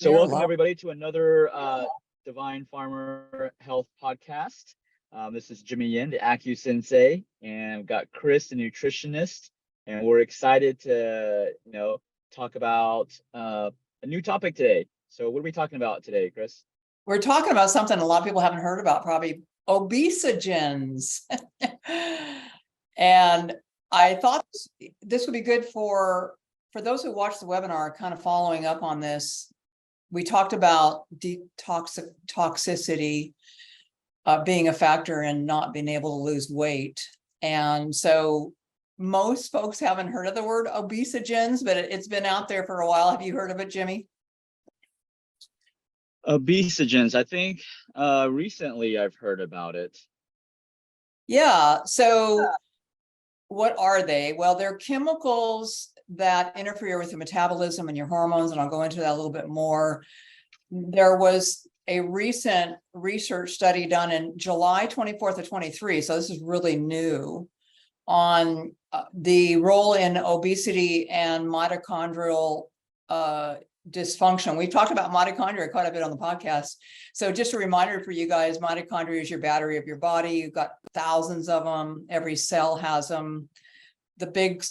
So welcome everybody to another Divine Farmer Health podcast. This is Jimmy Yin, the Acu Sensei, and we've got Chris, the nutritionist, and we're excited to talk about a new topic today. So what are we talking about today, Chris? We're talking about something a lot of people haven't heard about, probably obesogens. And I thought this would be good for those who watch the webinar, kind of following up on this. We talked about toxicity being a factor in not being able to lose weight. And so most folks haven't heard of the word obesogens, but it's been out there for a while. Have you heard of it, Jimmy? Obesogens, I think recently I've heard about it. Yeah, so what are they? Well, they're chemicals that interfere with your metabolism and your hormones, and I'll go into that a little bit more. There was a recent research study done in July 24th of 23, so this is really new, on the role in obesity and mitochondrial dysfunction. We've talked about mitochondria quite a bit on the podcast. So just a reminder for you guys, mitochondria is your battery of your body. You've got thousands of them. Every cell has them. The big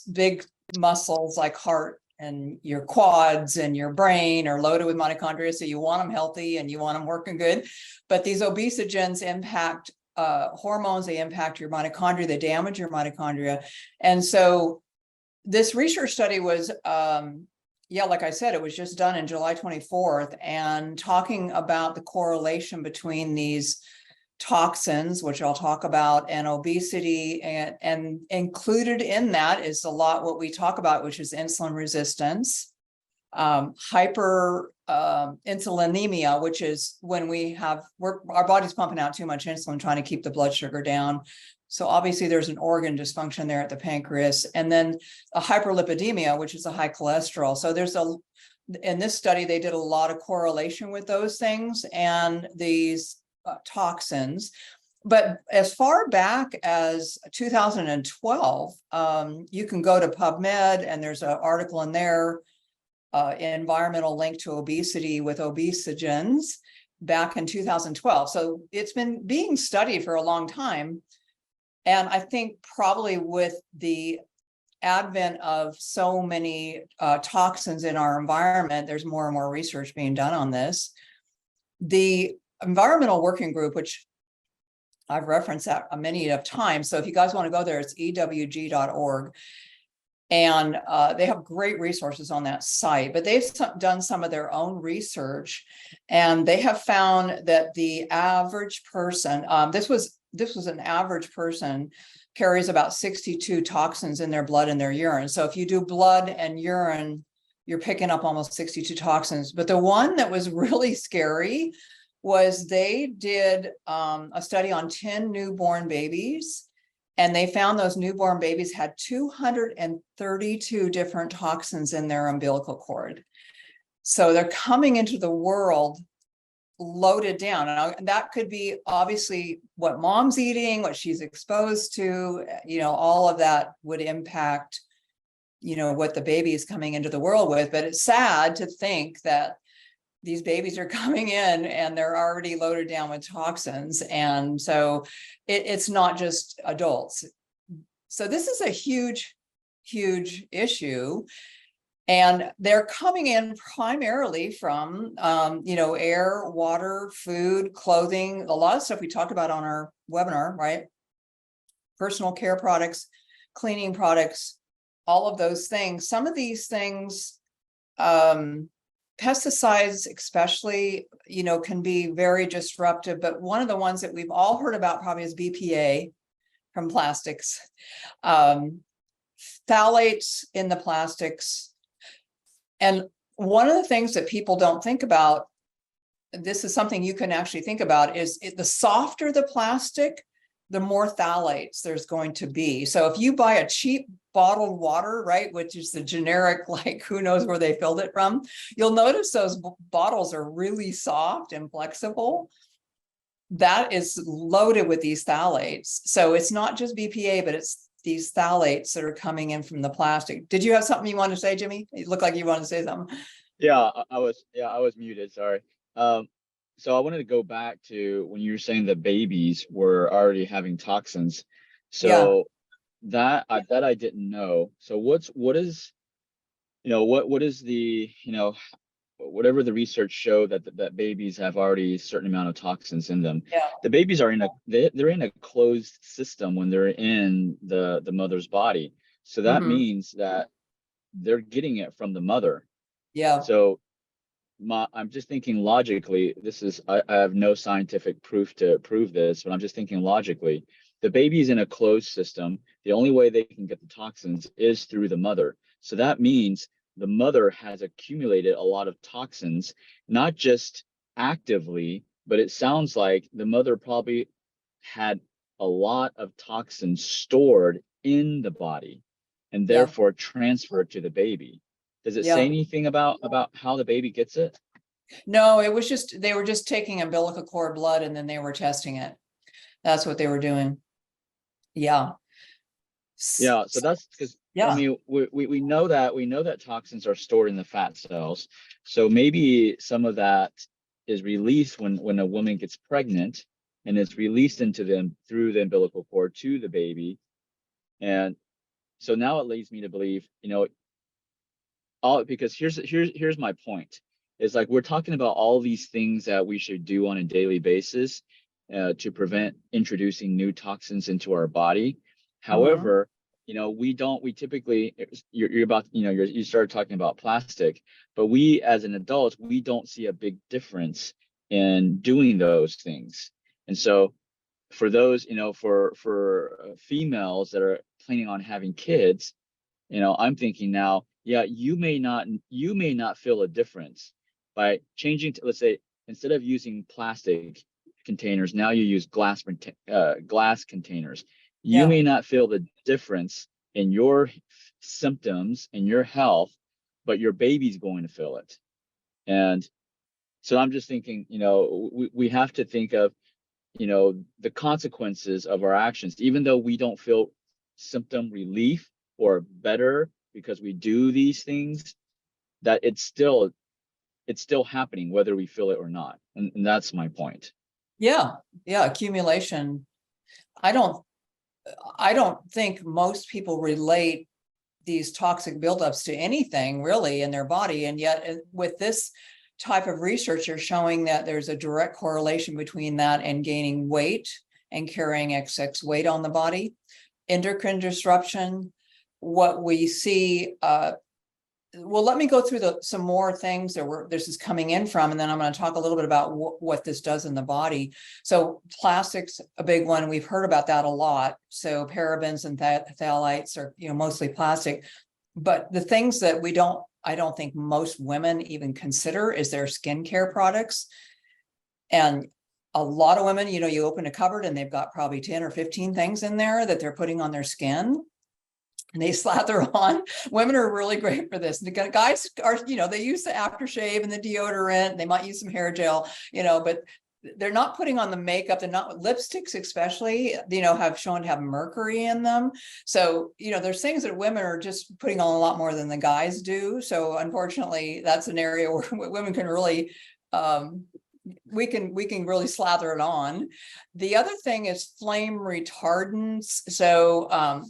muscles like heart and your quads and your brain are loaded with mitochondria. So you want them healthy and you want them working good. But these obesogens impact hormones. They impact your mitochondria. They damage your mitochondria. And so this research study was, like I said, it was just done in July 24th, and talking about the correlation between these toxins, which I'll talk about, and obesity, and included in that is a lot what we talk about, which is insulin resistance, hyper insulinemia, which is when our body's pumping out too much insulin, trying to keep the blood sugar down. So obviously there's an organ dysfunction there at the pancreas, and then a hyperlipidemia, which is a high cholesterol. So in this study, they did a lot of correlation with those things and these toxins. But as far back as 2012, you can go to PubMed, and there's an article in there, environmental link to obesity with obesogens, back in 2012. So it's been being studied for a long time. And I think probably with the advent of so many toxins in our environment, there's more and more research being done on this. The Environmental Working Group, which I've referenced that many of times. So if you guys want to go there, it's ewg.org. And they have great resources on that site, but they've done some of their own research, and they have found that the average person, this was an average person, carries about 62 toxins in their blood and their urine. So if you do blood and urine, you're picking up almost 62 toxins. But the one that was really scary was they did a study on 10 newborn babies, and they found those newborn babies had 232 different toxins in their umbilical cord. So they're coming into the world loaded down. And that could be obviously what mom's eating, what she's exposed to, all of that would impact, what the baby is coming into the world with. But it's sad to think that these babies are coming in and they're already loaded down with toxins. And so it's not just adults. So this is a huge, huge issue. And they're coming in primarily from, air, water, food, clothing, a lot of stuff we talked about on our webinar, right? Personal care products, cleaning products, all of those things. Some of these things, pesticides especially, can be very disruptive, but one of the ones that we've all heard about probably is BPA from plastics, phthalates in the plastics. And one of the things that people don't think about, this is something you can actually think about, is the softer the plastic, the more phthalates there's going to be. So if you buy a cheap bottled water, right, which is the generic, like who knows where they filled it from, you'll notice those bottles are really soft and flexible. That is loaded with these phthalates. So it's not just BPA, but it's these phthalates that are coming in from the plastic. Did you have something you wanted to say, Jimmy? You look like you wanted to say something. I was muted, sorry. So I wanted to go back to when you were saying that babies were already having toxins. Yeah, So that I didn't know. So what is, what is the, whatever the research showed that babies have already a certain amount of toxins in them. yeah. The babies are they're in a closed system when they're in the mother's body. So that Hmm. means that they're getting it from the mother. Yeah, So I'm just thinking logically, I have no scientific proof to prove this, but I'm just thinking logically. The baby's in a closed system. The only way they can get the toxins is through the mother. So that means the mother has accumulated a lot of toxins, not just actively, but it sounds like the mother probably had a lot of toxins stored in the body and yeah, therefore transferred to the baby. Does it say yeah. anything about how the baby gets it? No, it was just, they were just taking umbilical cord blood and then they were testing it. That's what they were doing. Yeah. Yeah, so that's because I Yeah. mean we know that toxins are stored in the fat cells. So maybe some of that is released when a woman gets pregnant and it's released into them through the umbilical cord to the baby. And so now it leads me to believe, all because here's my point. Is like we're talking about all these things that we should do on a daily basis to prevent introducing new toxins into our body. Hmm. However, we typically you're about you started talking about plastic, but we as an adult we don't see a big difference in doing those things. And so for those for females that are planning on having kids, I'm thinking now, yeah, you may not feel a difference by changing to, let's say, instead of using plastic containers, now you use glass containers. You Yeah. may not feel the difference in your symptoms and your health, but your baby's going to feel it. And so I'm just thinking, we have to think of, the consequences of our actions, even though we don't feel symptom relief or better because we do these things, that it's still happening whether we feel it or not. And that's my point. Yeah. Yeah. Accumulation. I don't, I don't think most people relate these toxic buildups to anything really in their body. And yet with this type of research, you're showing that there's a direct correlation between that and gaining weight and carrying excess weight on the body. Endocrine disruption, what we see, well, let me go through some more things that this is coming in from, and then I'm going to talk a little bit about what this does in the body. So plastics, a big one. We've heard about that a lot. So parabens and phthalates are, mostly plastic. But the things that I don't think most women even consider is their skincare products. And a lot of women, you open a cupboard and they've got probably 10 or 15 things in there that they're putting on their skin. And they slather on. Women are really great for this. The guys are, they use the aftershave and the deodorant. They might use some hair gel, but they're not putting on the makeup. They're not, lipsticks especially, have shown to have mercury in them. So, there's things that women are just putting on a lot more than the guys do. So unfortunately, that's an area where women can really, we can really slather it on. The other thing is flame retardants. So,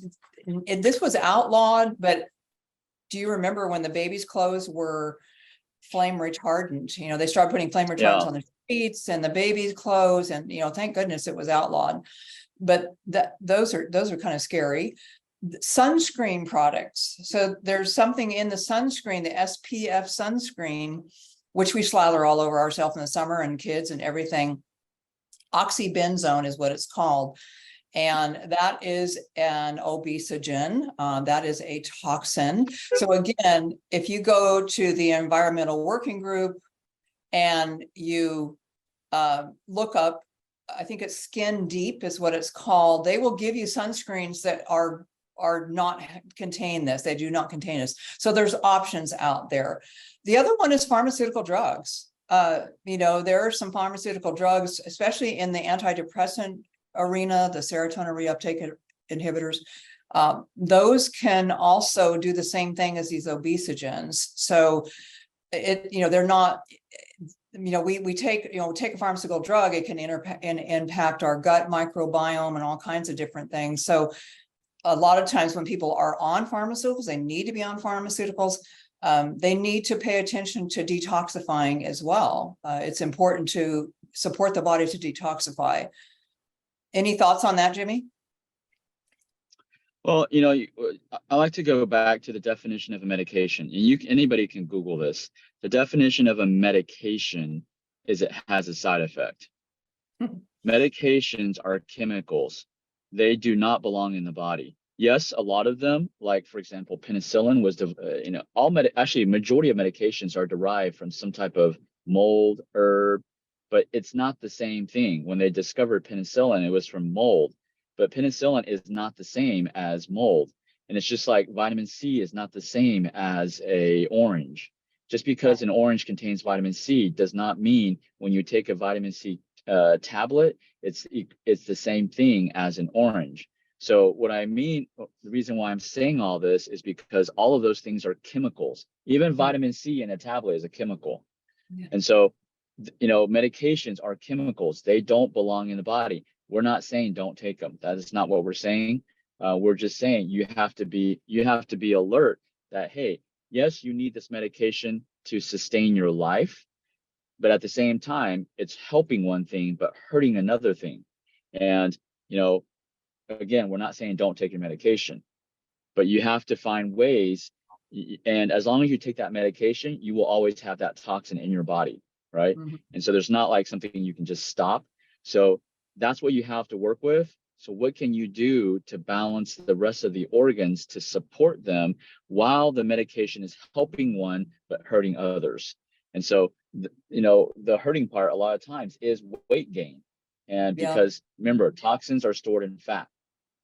this was outlawed, but do you remember when the baby's clothes were flame retardant? They started putting flame retardants Yeah. on the sheets and the baby's clothes, and thank goodness it was outlawed. But those are kind of scary. Sunscreen products. So there's something in the sunscreen, the SPF sunscreen, which we slather all over ourselves in the summer and kids and everything. Oxybenzone is what it's called. And that is an obesogen. That is a toxin. So again, if you go to the environmental working group and you look up, I think it's Skin Deep is what it's called. They will give you sunscreens that are not contain this. They do not contain this. So there's options out there. The other one is pharmaceutical drugs. There are some pharmaceutical drugs, especially in the antidepressant arena, the serotonin reuptake inhibitors. Those can also do the same thing as these obesogens. So they're not, we take a pharmaceutical drug, it can impact our gut microbiome and all kinds of different things. So a lot of times when people are on pharmaceuticals, they need to be on pharmaceuticals. They need to pay attention to detoxifying as well. It's important to support the body to detoxify. Any thoughts on that, Jimmy? Well, I like to go back to the definition of a medication. And anybody can Google this. The definition of a medication is it has a side effect. Medications are chemicals. They do not belong in the body. Yes, a lot of them, like for example, penicillin was actually majority of medications are derived from some type of mold, herb, but it's not the same thing. When they discovered penicillin, it was from mold, but penicillin is not the same as mold. And it's just like vitamin C is not the same as a orange. Just because an orange contains vitamin C does not mean when you take a vitamin C tablet, it's the same thing as an orange. So what I mean, the reason why I'm saying all this is because all of those things are chemicals. Even vitamin C in a tablet is a chemical. Yeah. And so, medications are chemicals. They don't belong in the body. We're not saying don't take them. That is not what we're saying. We're just saying you have to be alert that, hey, yes, you need this medication to sustain your life, but at the same time, it's helping one thing, but hurting another thing. And, again, we're not saying don't take your medication, but you have to find ways. And as long as you take that medication, you will always have that toxin in your body, right? Mm-hmm. And so there's not like something you can just stop. So that's what you have to work with. So what can you do to balance the rest of the organs to support them while the medication is helping one, but hurting others? And so, the hurting part a lot of times is weight gain. And because remember, toxins are stored in fat.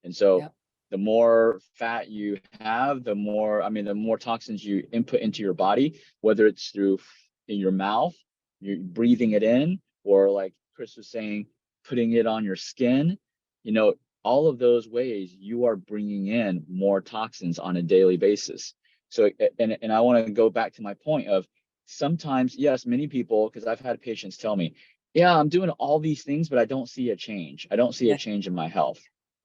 And so the more fat you have, the more toxins you input into your body, whether it's through in your mouth, you're breathing it in, or like Chris was saying, putting it on your skin, all of those ways you are bringing in more toxins on a daily basis. So, and I want to go back to my point of sometimes, yes, many people, because I've had patients tell me, yeah, I'm doing all these things, but I don't see a change. I don't see a change in my health.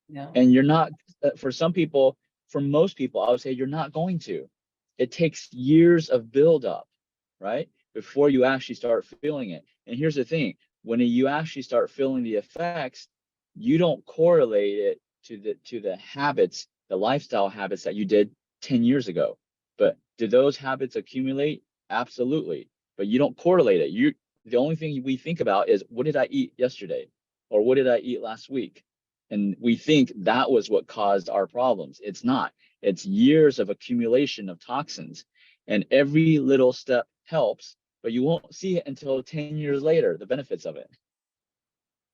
Yeah. And you're not, for most people, I would say you're not going to. It takes years of buildup, right? Before you actually start feeling it. And here's the thing, when you actually start feeling the effects, you don't correlate it to the habits, the lifestyle habits that you did 10 years ago. But do those habits accumulate? Absolutely. But you don't correlate it. The only thing we think about is, what did I eat yesterday? Or what did I eat last week? And we think that was what caused our problems. It's not. It's years of accumulation of toxins. And every little step helps, but you won't see it until 10 years later, the benefits of it.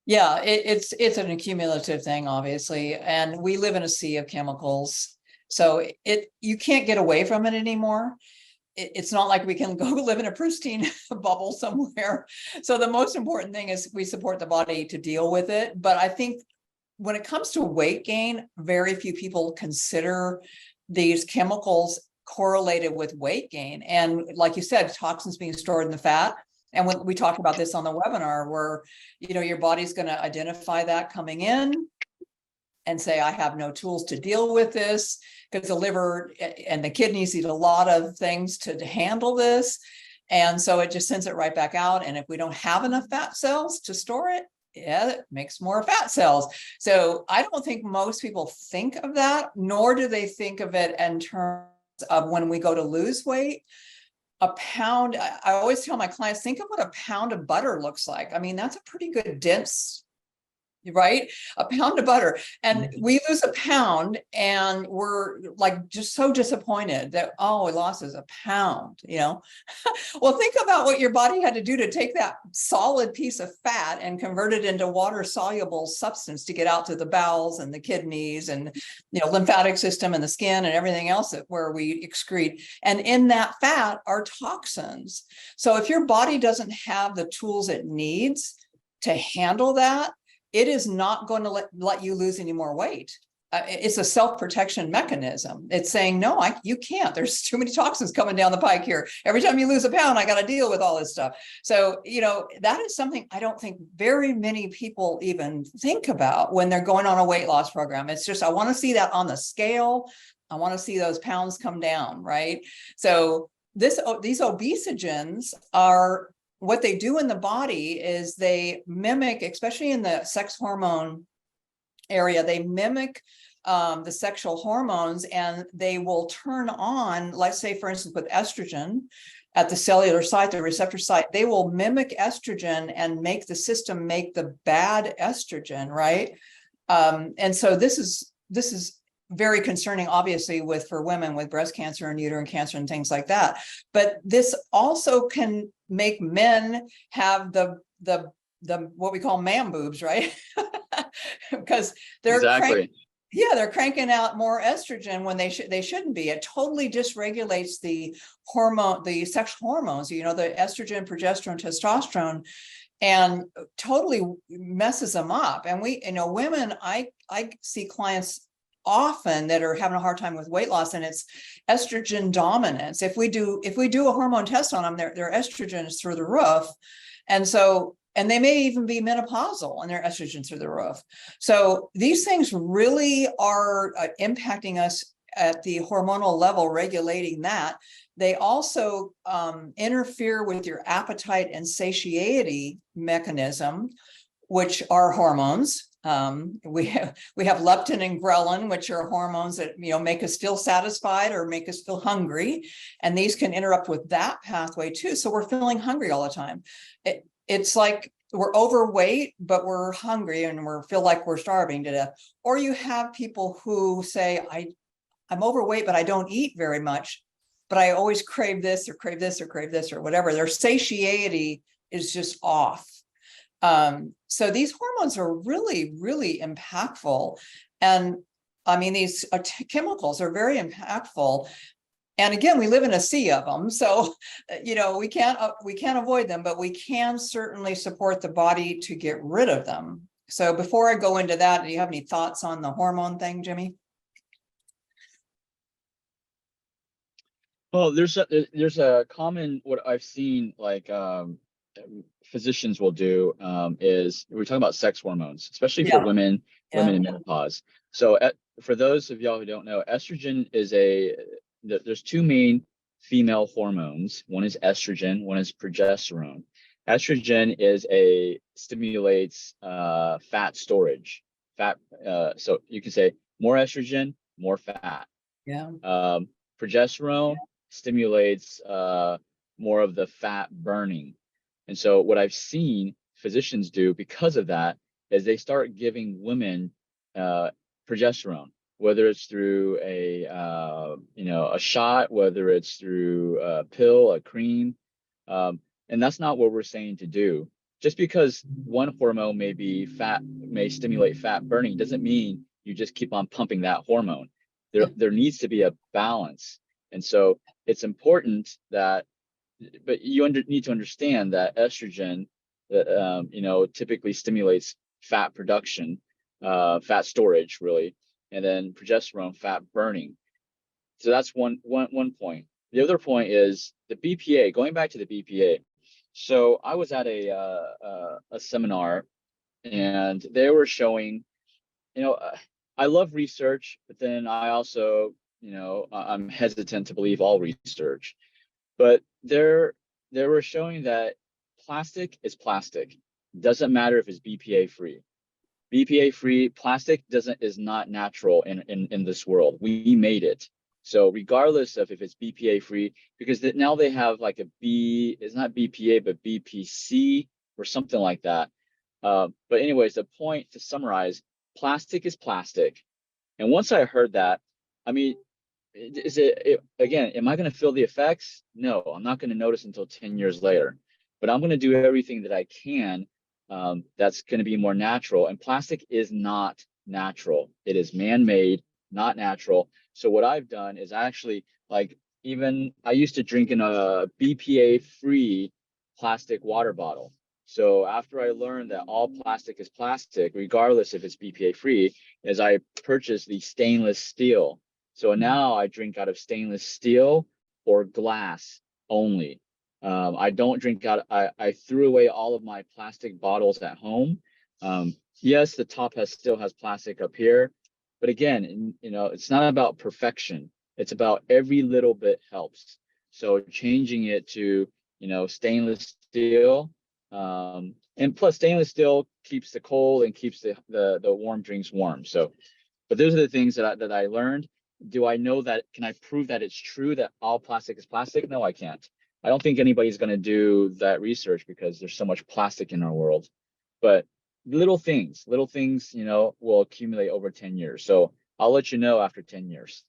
Yeah, it's an accumulative thing, obviously. And we live in a sea of chemicals. So you can't get away from it anymore. It's not like we can go live in a pristine bubble somewhere. So the most important thing is we support the body to deal with it. But I think when it comes to weight gain, very few people consider these chemicals correlated with weight gain. And like you said, toxins being stored in the fat. And when we talked about this on the webinar, where, your body's going to identify that coming in and say, I have no tools to deal with this, because the liver and the kidneys eat a lot of things to handle this. And so it just sends it right back out. And if we don't have enough fat cells to store it, it makes more fat cells. So I don't think most people think of that, nor do they think of it in terms of when we go to lose weight. A pound, I always tell my clients, think of what a pound of butter looks like. I mean, that's a pretty good dense, right? A pound of butter. And we lose a pound and we're like just so disappointed that, oh, we lost a pound, Well, think about what your body had to do to take that solid piece of fat and convert it into water soluble substance to get out to the bowels and the kidneys and, lymphatic system and the skin and everything else where we excrete. And in that fat are toxins. So if your body doesn't have the tools it needs to handle that, it is not going to let you lose any more weight. it's a self-protection mechanism. It's saying, no, you can't. There's too many toxins coming down the pike here. Every time you lose a pound, I got to deal with all this stuff. So, that is something I don't think very many people even think about when they're going on a weight loss program. It's just, I want to see that on the scale. I want to see those pounds come down, right? So these obesogens are, what they do in the body is they mimic, especially in the sex hormone area, they mimic the sexual hormones, and they will turn on, let's say, for instance, with estrogen at the cellular site, the receptor site, they will mimic estrogen and make the system make the bad estrogen, right? And so this is very concerning, obviously, for women with breast cancer and uterine cancer and things like that. But this also can make men have the what we call man boobs, right? Because they're Exactly. they're cranking out more estrogen when they shouldn't be. It totally dysregulates the sexual hormones, the estrogen, progesterone, testosterone, and totally messes them up. And women, I see clients often that are having a hard time with weight loss, and it's estrogen dominance. If we do a hormone test on them, their estrogen is through the roof. And they may even be menopausal and their estrogen through the roof. So these things really are impacting us at the hormonal level, regulating that. They also interfere with your appetite and satiety mechanism, which are hormones. We have leptin and ghrelin, which are hormones that make us feel satisfied or make us feel hungry, and these can interrupt with that pathway too. So we're feeling hungry all the time. It's like we're overweight, but we're hungry and we feel like we're starving to death. Or you have people who say, I'm overweight, but I don't eat very much, but I always crave this or crave this or crave this or whatever. Their satiety is just off. So these hormones are really, really impactful. And I mean, these chemicals are very impactful. And again, we live in a sea of them. So, we can't avoid them, but we can certainly support the body to get rid of them. So before I go into that, do you have any thoughts on the hormone thing, Jimmy? Well, there's a common, what I've seen, like physicians will do, is we're talking about sex hormones, especially for women in menopause. So for those of y'all who don't know, estrogen is there's two main female hormones. One is estrogen, one is progesterone. Estrogen stimulates fat storage. So you can say more estrogen, more fat. Progesterone stimulates more of the fat burning. And so what I've seen physicians do because of that is they start giving women progesterone, whether it's through a shot, whether it's through a pill, a cream. And that's not what we're saying to do. Just because one hormone may stimulate fat burning doesn't mean you just keep on pumping that hormone. There needs to be a balance. And so it's important that, but you need to understand that estrogen, typically stimulates fat production, fat storage, really, and then progesterone, fat burning. So that's one point. The other point is the BPA. Going back to the BPA. So I was at a seminar, and they were showing, I love research, but then I also, I'm hesitant to believe all research. But they were showing that plastic is plastic. Doesn't matter if it's BPA free. BPA free plastic is not natural in this world. We made it. So regardless of if it's BPA free, because now they have like it's not BPA, but BPC or something like that. But anyways, the point to summarize, plastic is plastic. And once I heard that, I mean, again, am I going to feel the effects? No, I'm not going to notice until 10 years later, but I'm going to do everything that I can that's going to be more natural. And plastic is not natural. It is man-made, not natural. So what I've done is I used to drink in a BPA-free plastic water bottle. So after I learned that all plastic is plastic, regardless if it's BPA free, is I purchased the stainless steel. So now I drink out of stainless steel or glass only. I don't drink out. I threw away all of my plastic bottles at home. Yes, the top still has plastic up here, but again, it's not about perfection. It's about every little bit helps. So changing it to, stainless steel, and plus stainless steel keeps the cold and keeps the warm drinks warm. So, but those are the things that I learned. Do I know that? Can I prove that it's true that all plastic is plastic? No, I can't. I don't think anybody's going to do that research because there's so much plastic in our world. But little things, will accumulate over 10 years. So I'll let you know after 10 years.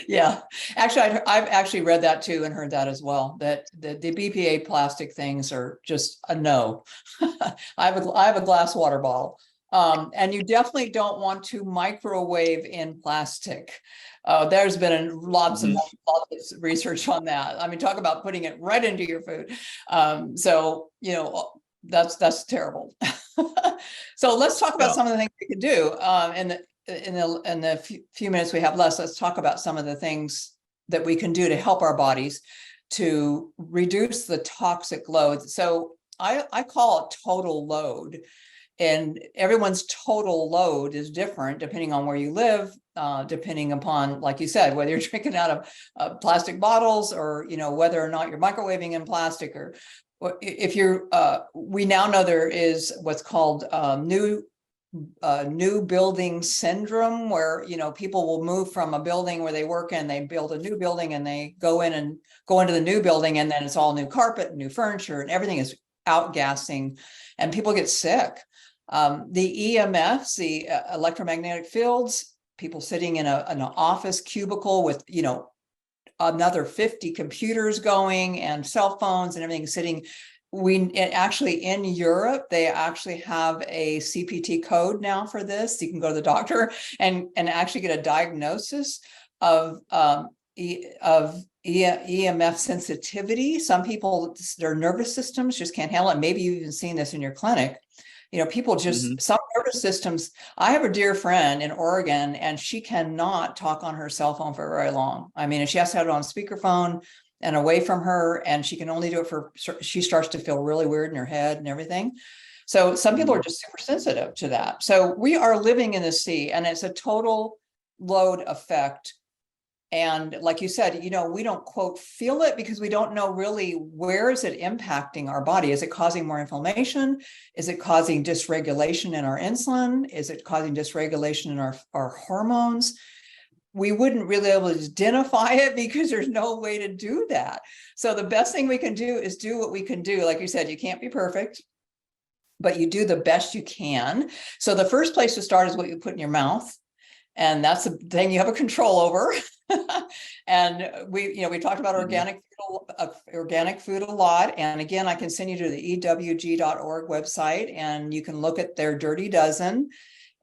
Yeah, actually, I've actually read that too and heard that as well, that the BPA plastic things are just a no. I have a glass water bottle. And you definitely don't want to microwave in plastic. There's been lots of research on that. I mean, talk about putting it right into your food. So, that's terrible. So let's talk about some of the things we can do. In the few minutes we have left, let's talk about some of the things that we can do to help our bodies to reduce the toxic load. So I call it total load. And everyone's total load is different depending on where you live, depending upon, like you said, whether you're drinking out of plastic bottles or, whether or not you're microwaving in plastic, or if you're, we now know there is what's called new building syndrome, where, people will move from a building where they work in, they build a new building and they go into the new building, and then it's all new carpet and new furniture and everything is outgassing and people get sick. The EMFs, the electromagnetic fields, people sitting in an office cubicle with, another 50 computers going and cell phones and everything sitting. Actually in Europe, they actually have a CPT code now for this. You can go to the doctor and actually get a diagnosis of EMF sensitivity. Some people, their nervous systems just can't handle it. Maybe you've even seen this in your clinic. People just, some nervous systems. I have a dear friend in Oregon, and she cannot talk on her cell phone for very long. I mean, and she has to have it on speakerphone and away from her, and she can only do it she starts to feel really weird in her head and everything. So some people are just super sensitive to that. So we are living in the sea, and it's a total load effect. And like you said, we don't quote feel it because we don't know really where is it impacting our body. Is it causing more inflammation? Is it causing dysregulation in our insulin? Is it causing dysregulation in our hormones? We wouldn't really be able to identify it because there's no way to do that. So the best thing we can do is do what we can do. Like you said, you can't be perfect, but you do the best you can. So the first place to start is what you put in your mouth. And that's the thing you have a control over. And we talked about organic food a lot. And again, I can send you to the ewg.org website, and you can look at their Dirty Dozen.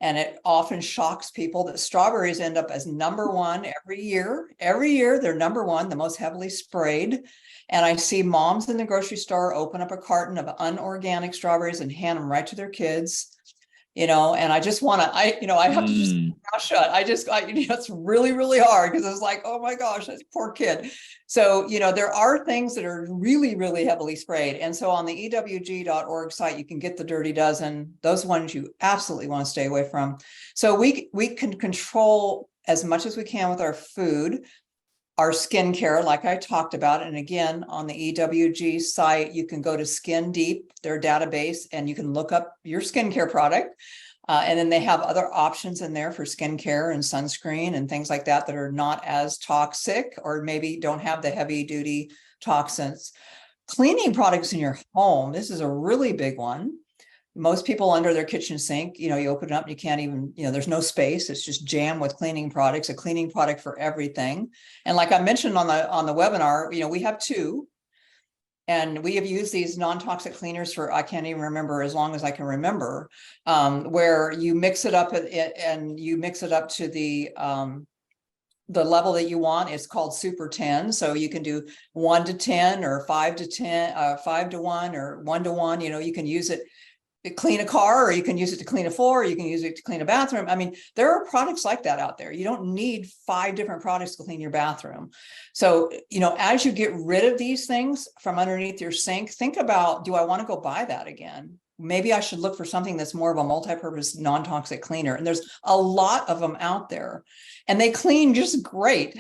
And it often shocks people that strawberries end up as number one every year. Every year, they're number one, the most heavily sprayed. And I see moms in the grocery store open up a carton of unorganic strawberries and hand them right to their kids. And I just want to, I have to just shut. It's really, really hard because it's like, oh my gosh, that poor kid. So, there are things that are really, really heavily sprayed. And so on the ewg.org site, you can get the Dirty Dozen, those ones you absolutely want to stay away from. So we can control as much as we can with our food, our skincare, like I talked about. And again, on the EWG site, you can go to Skin Deep, their database, and you can look up your skincare product. And then they have other options in there for skincare and sunscreen and things like that are not as toxic, or maybe don't have the heavy duty toxins. Cleaning products in your home. This is a really big one. Most people under their kitchen sink, you open it up, you can't even, there's no space. It's just jammed with cleaning products, a cleaning product for everything. And like I mentioned on the webinar, we have two, and we have used these non-toxic cleaners for, I can't even remember, as long as I can remember, where you mix it up and you mix it up to the the level that you want. It's called Super 10. So you can do 1 to 10 or 5 to 10, 5 to 1 or 1 to 1. You know, you can use it to clean a car, or you can use it to clean a floor, or you can use it to clean a bathroom. I mean, there are products like that out there. You don't need 5 different products to clean your bathroom. So, you know, as you get rid of these things from underneath your sink, think about, do I want to go buy that again? Maybe I should look for something that's more of a multi-purpose, non-toxic cleaner. And there's a lot of them out there, and they clean just great.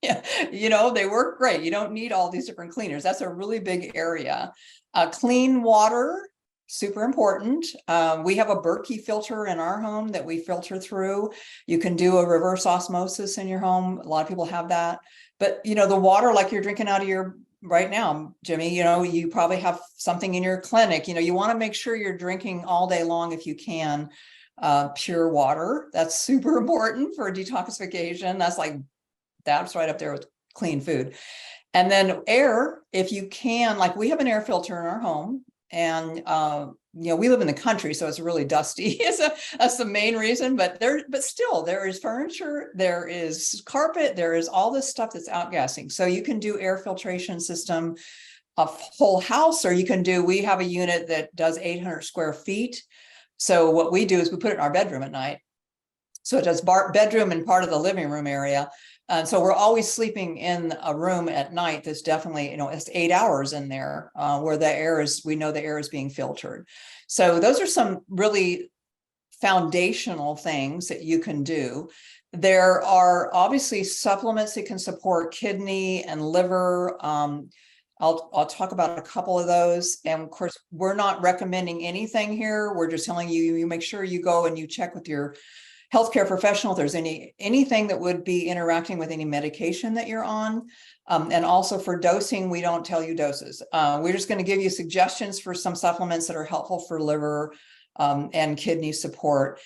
Yeah, you know, they work great. You don't need all these different cleaners. That's a really big area. Clean water, super important. We have a Berkey filter in our home that we filter through. You can do a reverse osmosis in your home. A lot of people have that. But, you know, the water like you're drinking out of your right now, Jimmy, you know, you probably have something in your clinic. You know, you want to make sure you're drinking all day long if you can. Pure water. That's super important for detoxification. That's right up there with clean food. And then air, if you can, like we have an air filter in our home, and you know, we live in the country, so it's really dusty. That's the main reason. But still, there is furniture, there is carpet, there is all this stuff that's outgassing. So you can do air filtration system a whole house, or you can do. We have a unit that does 800 square feet. So what we do is we put it in our bedroom at night. So it does bedroom and part of the living room area. And so we're always sleeping in a room at night that's definitely, you know, it's 8 hours in there where the air is, we know the air is being filtered. So those are some really foundational things that you can do. There are obviously supplements that can support kidney and liver. I'll talk about a couple of those. And of course, we're not recommending anything here. We're just telling you, you make sure you go and you check with your healthcare professional if there's anything that would be interacting with any medication that you're on. And also for dosing, we don't tell you doses. We're just going to give you suggestions for some supplements that are helpful for liver and kidney support.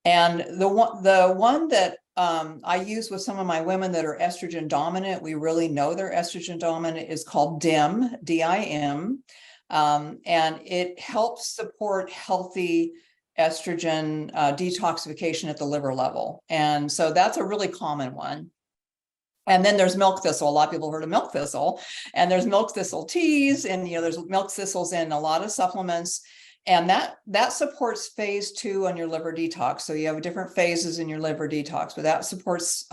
And the one that I use with some of my women that are estrogen dominant, we really know they're estrogen dominant, is called DIM, D-I-M. And it helps support healthy estrogen detoxification at the liver level. And so that's a really common one. And then there's milk thistle. A lot of people have heard of milk thistle, and there's milk thistle teas, and you know, there's milk thistles in a lot of supplements. And that supports phase 2 on your liver detox. So you have different phases in your liver detox, but that supports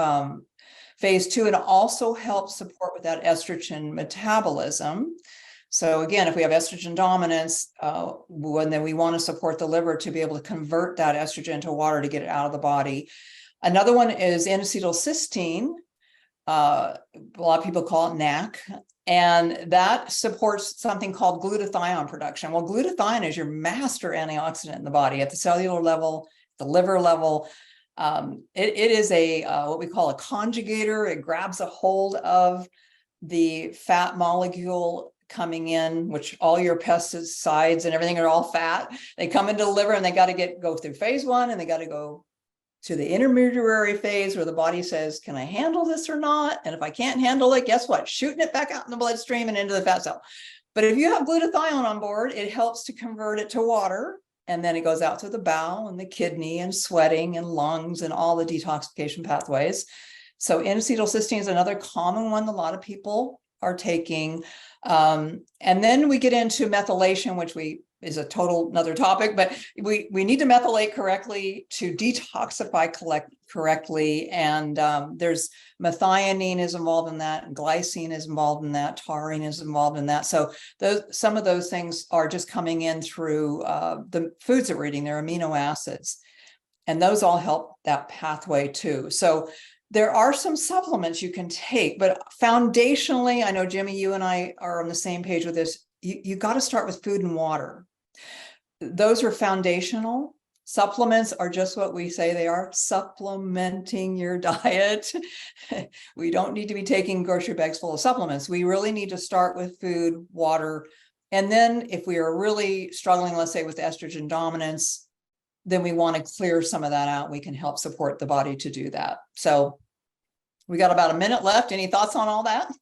phase 2, and also helps support with that estrogen metabolism. So again, if we have estrogen dominance, then we want to support the liver to be able to convert that estrogen to water to get it out of the body. Another one is N-acetylcysteine. A lot of people call it NAC, and that supports something called glutathione production. Well, glutathione is your master antioxidant in the body at the cellular level, the liver level. It is what we call a conjugator. It grabs a hold of the fat molecule coming in, which all your pesticides and everything are all fat. They come into the liver, and they got to go through phase 1, and they got to go to the intermediary phase where the body says, can I handle this or not? And if I can't handle it, guess what? Shooting it back out in the bloodstream and into the fat cell. But if you have glutathione on board, it helps to convert it to water. And then it goes out to the bowel and the kidney and sweating and lungs and all the detoxification pathways. So N-acetylcysteine is another common one a lot of people are taking. And then we get into methylation, which is a total another topic, but we need to methylate correctly to detoxify correctly. And there's methionine is involved in that, and glycine is involved in that, taurine is involved in that. So some of those things are just coming in through the foods that we're eating, they're amino acids. And those all help that pathway too. So there are some supplements you can take, but foundationally, I know, Jimmy, you and I are on the same page with this. You got to start with food and water. Those are foundational. Supplements are just what we say they are, supplementing your diet. We don't need to be taking grocery bags full of supplements. We really need to start with food, water. And then if we are really struggling, let's say with estrogen dominance, then we want to clear some of that out. We can help support the body to do that. So we got about a minute left. Any thoughts on all that?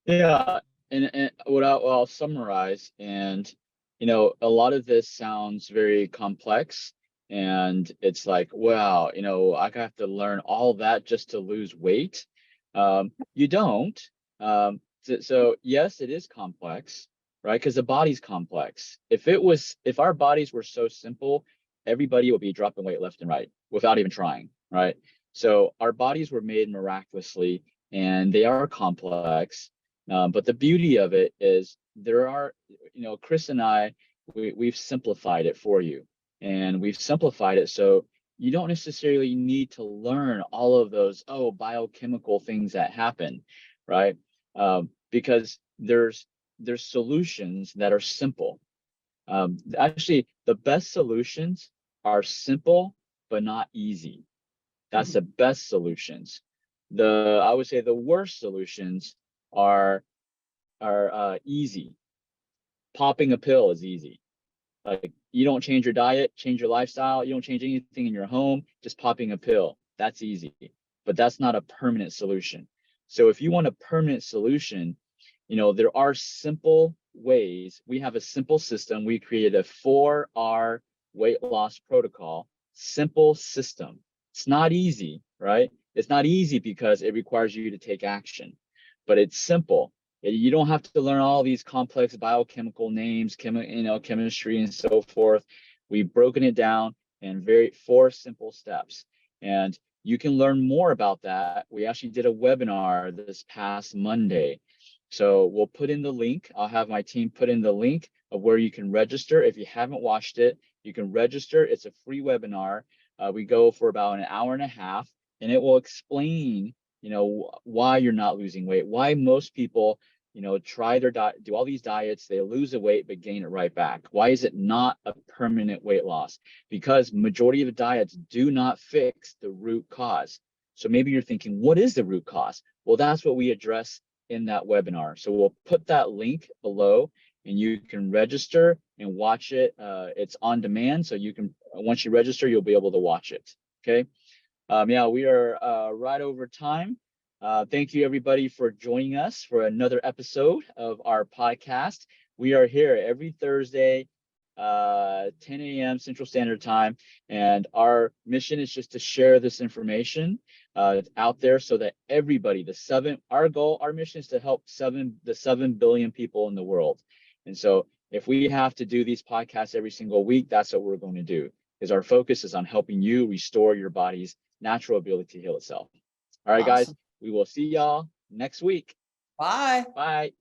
Yeah, and what I'll summarize, and you know, a lot of this sounds very complex, And it's like, wow, I have to learn all that just to lose weight. You don't. So yes, it is complex, right? Because the body's complex. If our bodies were so simple, everybody would be dropping weight left and right without even trying, right? So our bodies were made miraculously, and they are complex. But the beauty of it is there are, Chris and I, we've simplified it for you, and we've simplified it so you don't necessarily need to learn all of those biochemical things that happen, right? Because there's solutions that are simple. Actually, the best solutions are simple but not easy. That's the best solutions. I would say the worst solutions are easy. Popping a pill is easy. Like, you don't change your diet, change your lifestyle, you don't change anything in your home, just popping a pill. That's easy, but that's not a permanent solution. So if you want a permanent solution, there are simple ways. We have a simple system. We created a 4R weight loss protocol, simple system. It's not easy, right? It's not easy because it requires you to take action, but it's simple. You don't have to learn all these complex biochemical names, chemistry and so forth. We've broken it down in 4 simple steps. And you can learn more about that. We actually did a webinar this past Monday. So we'll put in the link. I'll have my team put in the link of where you can register. If you haven't watched it, you can register. It's a free webinar. We go for about an hour and a half, and it will explain, why you're not losing weight, why most people, try their diet, do all these diets, they lose the weight, but gain it right back. Why is it not a permanent weight loss? Because majority of the diets do not fix the root cause. So maybe you're thinking, what is the root cause? Well, that's what we address in that webinar. So we'll put that link below, and you can register and watch it. It's on demand. So you can, once you register, you'll be able to watch it. Okay. Yeah, we are right over time. Thank you, everybody, for joining us for another episode of our podcast. We are here every Thursday, 10 a.m. Central Standard Time, and our mission is just to share this information out there so that everybody, our mission is to help the 7 billion people in the world. And so if we have to do these podcasts every single week, that's what we're going to do, because our focus is on helping you restore your body's natural ability to heal itself. All right, guys, we will see y'all next week. Bye. Bye.